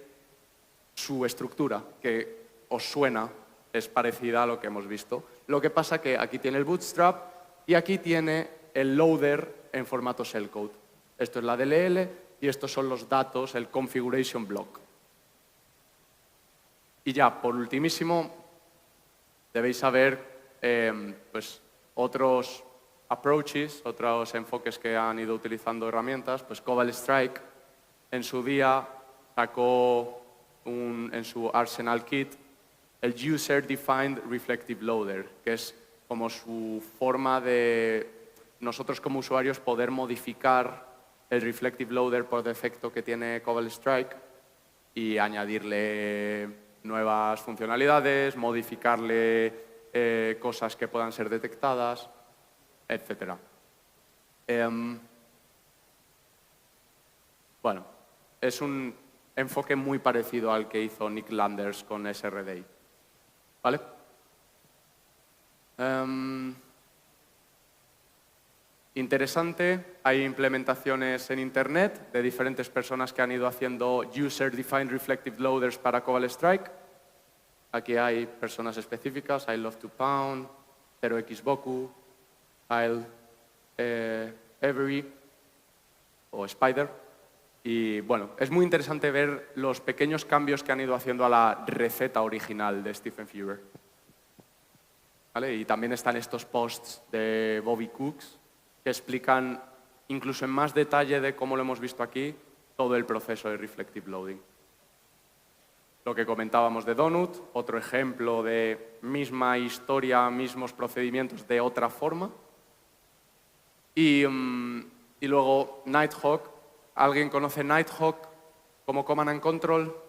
su estructura, que os suena, es parecida a lo que hemos visto. Lo que pasa que aquí tiene el Bootstrap y aquí tiene el loader en formato shellcode. Esto es la DLL y estos son los datos, el configuration block. Y ya, por ultimísimo, debéis saber pues, otros approaches, otros enfoques que han ido utilizando herramientas. Pues Cobalt Strike en su día sacó en su Arsenal Kit el User Defined Reflective Loader, que es como su forma de nosotros como usuarios poder modificar el Reflective Loader por defecto que tiene Cobalt Strike y añadirle nuevas funcionalidades, modificarle cosas que puedan ser detectadas, etc. Bueno, es un enfoque muy parecido al que hizo Nick Landers con SRDI. ¿Vale? Interesante, hay implementaciones en Internet de diferentes personas que han ido haciendo User-Defined Reflective Loaders para Cobalt Strike. Aquí hay personas específicas, I Love to Pound, 0xBoku, Kyle Avery o Spider. Y bueno, es muy interesante ver los pequeños cambios que han ido haciendo a la receta original de Stephen Feuer. ¿Vale? Y también están estos posts de Bobby Cooks que explican, incluso en más detalle de cómo lo hemos visto aquí, todo el proceso de Reflective Loading. lo que comentábamos de Donut, otro ejemplo de misma historia, mismos procedimientos de otra forma. Y luego Nighthawk. ¿Alguien conoce Nighthawk como Command and Control?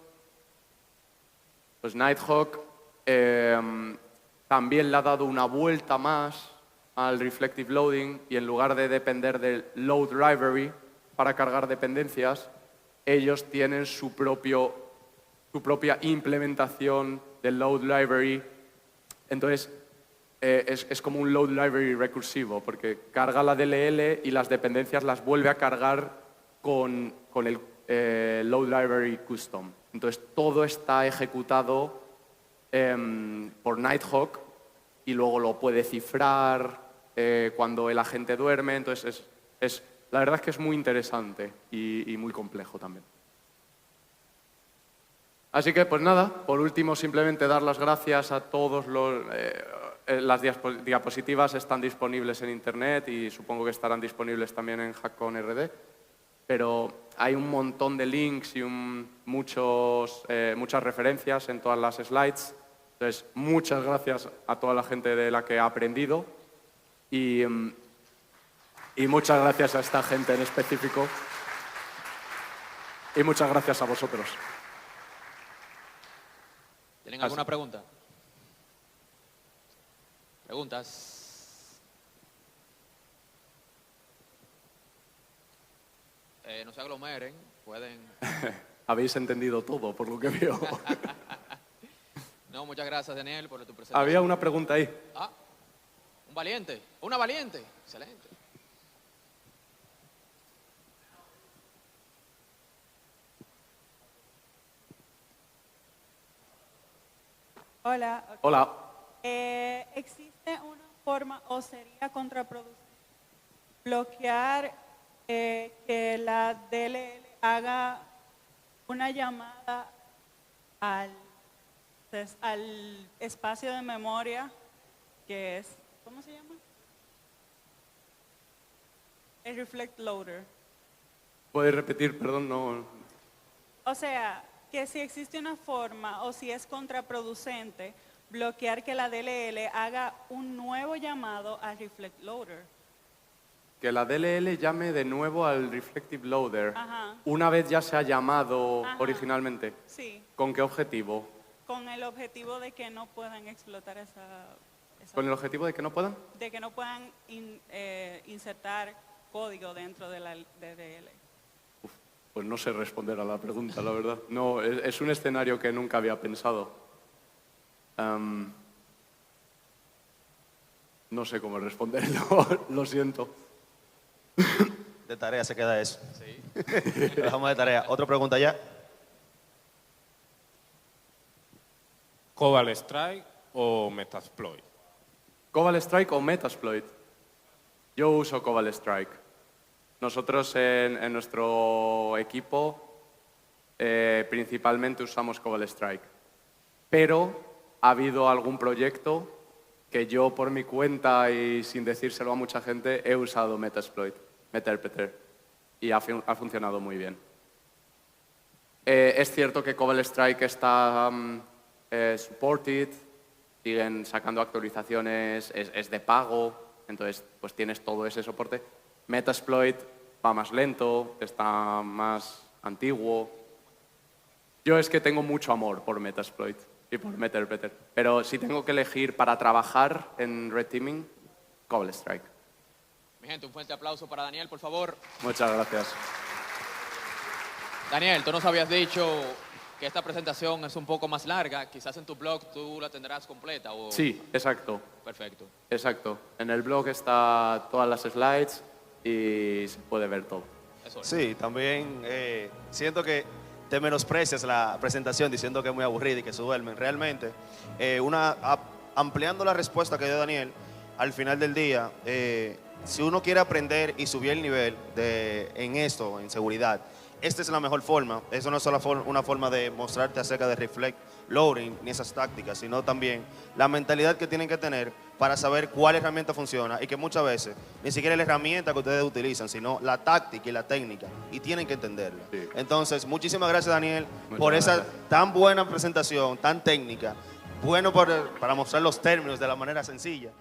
Pues Nighthawk también le ha dado una vuelta más al Reflective Loading y en lugar de depender del Load Library para cargar dependencias, ellos tienen su propia implementación del Load Library. Entonces, es como un Load Library recursivo, porque carga la DLL y las dependencias las vuelve a cargar con el Load Library Custom. Entonces, todo está ejecutado por Nighthawk y luego lo puede cifrar cuando el agente duerme. Entonces, la verdad es que es muy interesante y muy complejo también. Así que, pues nada, por último, simplemente dar las gracias a todos las diapositivas están disponibles en Internet y supongo que estarán disponibles también en HackConRD, pero hay un montón de links y muchas referencias en todas las slides. Entonces, muchas gracias a toda la gente de la que he aprendido y muchas gracias a esta gente en específico y muchas gracias a vosotros. ¿Tienen alguna pregunta? ¿Preguntas? No se aglomeren, pueden... Habéis entendido todo, por lo que veo. No, muchas gracias, Daniel, por tu presentación. Había una pregunta ahí. Ah, un valiente, una valiente. Excelente. Hola. Hola. ¿Existe una forma o sería contraproducente bloquear que la DLL haga una llamada al espacio de memoria que es, ¿cómo se llama? El Reflect Loader. ¿Puedes repetir? Perdón, no. O sea, que si existe una forma o si es contraproducente bloquear que la DLL haga un nuevo llamado al Reflect Loader. Que la DLL llame de nuevo al Reflective Loader. Ajá. Una vez ya se ha llamado Ajá. originalmente. Sí, ¿Con qué objetivo? con el objetivo de que no puedan explotar esa ¿Con el objetivo de que no puedan? de que no puedan insertar código dentro de la DLL. Pues no sé responder a la pregunta, la verdad. No, es un escenario que nunca había pensado. No sé cómo responderlo, lo siento. De tarea se queda eso. Sí. Lo dejamos de tarea. ¿Otra pregunta ya? ¿Cobalt Strike o Metasploit? ¿Cobalt Strike o Metasploit? Yo uso Cobalt Strike. Nosotros en nuestro equipo principalmente usamos Cobalt Strike. Pero ha habido algún proyecto que yo por mi cuenta y sin decírselo a mucha gente he usado Metasploit, Meterpreter, y ha funcionado muy bien. Es cierto que Cobalt Strike está supported, siguen sacando actualizaciones, es de pago, entonces pues tienes todo ese soporte. Metasploit va más lento, está más antiguo. Yo es que tengo mucho amor por Metasploit y por Meterpreter, pero si tengo que elegir para trabajar en Red Teaming, Cobalt Strike. Mi gente, un fuerte aplauso para Daniel, por favor. Muchas gracias. Daniel, tú nos habías dicho que esta presentación es un poco más larga. Quizás en tu blog tú la tendrás completa. ¿O? Sí, exacto. Perfecto. Exacto. En el blog está todas las slides y se puede ver todo. Eso es. Sí, también siento que te menosprecias la presentación diciendo que es muy aburrida y que se duermen. Realmente, ampliando la respuesta que dio Daniel, al final del día, si uno quiere aprender y subir el nivel en esto, en seguridad, esta es la mejor forma. Eso no es solo una forma de mostrarte acerca de Reflect, loading ni esas tácticas, sino también la mentalidad que tienen que tener para saber cuál herramienta funciona y que muchas veces ni siquiera es la herramienta que ustedes utilizan, sino la táctica y la técnica, y tienen que entenderla. Sí. Entonces, muchísimas gracias, Daniel, Muchas por esa gracias. tan buena presentación, tan técnica, bueno para mostrar los términos de la manera sencilla.